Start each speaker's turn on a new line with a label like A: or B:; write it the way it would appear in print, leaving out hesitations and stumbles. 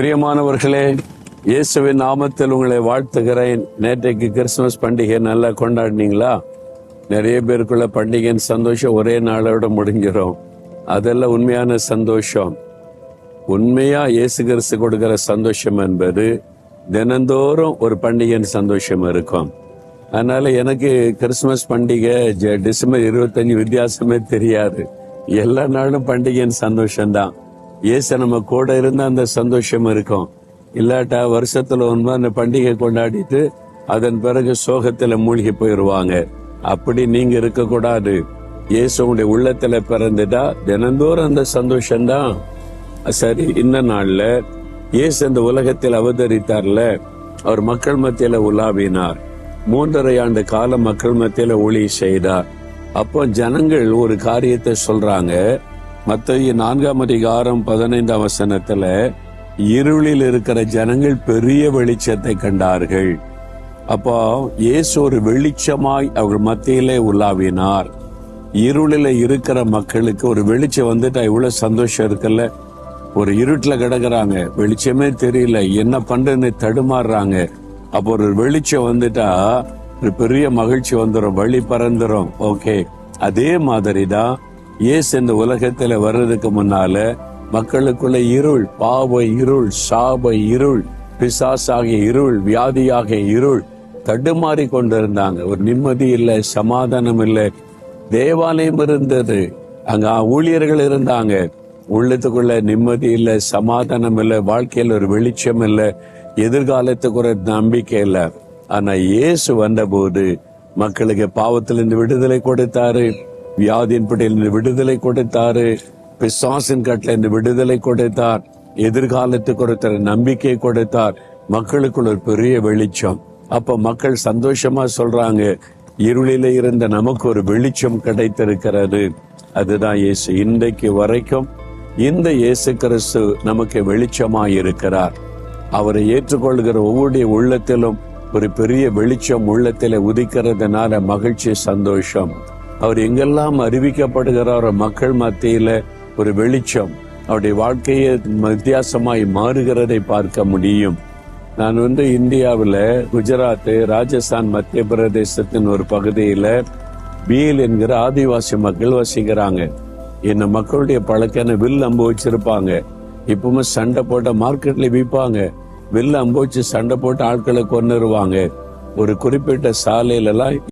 A: பிரியமானவர்களே, இயேசுவின் நாமத்தில் உங்களை வாழ்த்துகிறேன். நேற்றைக்கு கிறிஸ்துமஸ் பண்டிகை நல்லா கொண்டாடினீங்களா? நிறைய பேருக்குள்ள பண்டிகையின் சந்தோஷம் ஒரே நாளோட முடிஞ்சிடும். அதெல்லாம் உண்மையான சந்தோஷம். உண்மையா இயேசு கிறிஸ்து கொடுக்கிற சந்தோஷம் என்பது தினந்தோறும் ஒரு பண்டிகையின் சந்தோஷம் இருக்கும். அதனால எனக்கு கிறிஸ்துமஸ் பண்டிகை டிசம்பர் 25 வித்தியாசமே தெரியாது. எல்லா நாளும் பண்டிகையின் சந்தோஷம்தான். இயேசு நம்ம கூட இருந்தா அந்த சந்தோஷம் இருக்கும். இல்லாட்டா வருஷத்துல ஒன்று அந்த பண்டிகை கொண்டாடிட்டு அதன் பிறகு சோகத்துல மூழ்கி போயிடுவாங்க. அப்படி நீங்க இருக்க கூடாது. இயேசு உங்களுடைய உள்ளத்துல பிறந்துட்டா தினந்தோறும் அந்த சந்தோஷம்தான். சரி, இந்த நாள்ல இயேசு இந்த உலகத்தில் அவதரித்தார்ல, அவர் மக்கள் மத்தியில உலாவினார். 3.5 ஆண்டு காலம் மக்கள் மத்தியில ஒளி செய்தார். அப்போ ஜனங்கள் ஒரு காரியத்தை சொல்றாங்க. மத்தேயு 4:15 இருளில் இருக்கிற ஜனங்கள் பெரிய வெளிச்சத்தை கண்டார்கள். அப்போ இயேசு ஒரு வெளிச்சமாய் அவர்கள் மத்தியிலே உலாவினார். இருளில இருக்கிற மக்களுக்கு ஒரு வெளிச்சம் வந்துட்டா இவ்வளவு சந்தோஷம் இருக்குல்ல. ஒரு இருட்டுல கிடக்குறாங்க, வெளிச்சமே தெரியல, என்ன பண்றதுன்னு தடுமாறுறாங்க. அப்போ ஒரு வெளிச்சம் வந்துட்டா ஒரு பெரிய மகிழ்ச்சி வந்துடும், வழி பறந்துரும். ஓகே, அதே மாதிரிதான் இயேசு இந்த உலகத்துல வர்றதுக்கு முன்னால மக்களுக்குள்ள இருள், பாவ இருள், சாப இருள், பிசாசாகிய இருள், வியாதியாகிய இருள் தடுமாறி கொண்டிருந்தாங்க. ஒரு நிம்மதி இல்லை, சமாதானம் இல்லை. தேவாலயம் இருந்தது, அங்க ஊழியர்கள் இருந்தாங்க. உள்ளத்துக்குள்ள நிம்மதி இல்லை, சமாதானம் இல்லை, வாழ்க்கையில் ஒரு வெளிச்சம் இல்லை, எதிர்காலத்துக்கு ஒரு நம்பிக்கை இல்லை. ஆனா இயேசு வந்தபோது மக்களுக்கு பாவத்திலிருந்து விடுதலை கொடுத்தாரு, வியாதியின் பிடியிலிருந்து விடுதலை கொடுத்தாரு, பிசாசின் கட்டில இருந்து விடுதலை கொடுத்தார், எதிர்காலத்துக்கு ஒருத்தர் நம்பிக்கை கொடுத்தார். மக்களுக்குள்ள ஒரு பெரிய வெளிச்சம். அப்ப மக்கள் சந்தோஷமா சொல்றாங்க, இருளில இருந்த நமக்கு ஒரு வெளிச்சம் கிடைத்திருக்கிறது. அதுதான் இயேசு. இன்றைக்கு வரைக்கும் இந்த இயேசு கிறிஸ்து நமக்கு வெளிச்சமாய் இருக்கிறார். அவரை ஏற்றுக்கொள்கிற ஒவ்வொரு உள்ளத்திலும் ஒரு பெரிய வெளிச்சம் உள்ளத்தில உதிக்கிறதுனால மகிழ்ச்சி, சந்தோஷம். அவர் எங்கெல்லாம் அறிவிக்கப்படுகிறாரோ மக்கள் மத்தியில ஒரு வெளிச்சம், அவருடைய வாழ்க்கையை வித்தியாசமாய் மாறுகிறதை பார்க்க முடியும். நான் இந்தியாவில் குஜராத், ராஜஸ்தான், மத்திய பிரதேசத்தின் ஒரு பகுதியில பீல் என்கிற ஆதிவாசி மக்கள் வசிக்கிறாங்க. இந்த மக்களுடைய பழக்கான வில் அம்பு வச்சிருப்பாங்க. இப்பவுமே சண்டை போட்ட மார்க்கெட்ல விற்பாங்க. வில் அம்பு வச்சு சண்டை போட்டு ஆட்களை கொன்னுருவாங்க. ஒரு குறிப்பிட்ட சாலையில எல்லாம்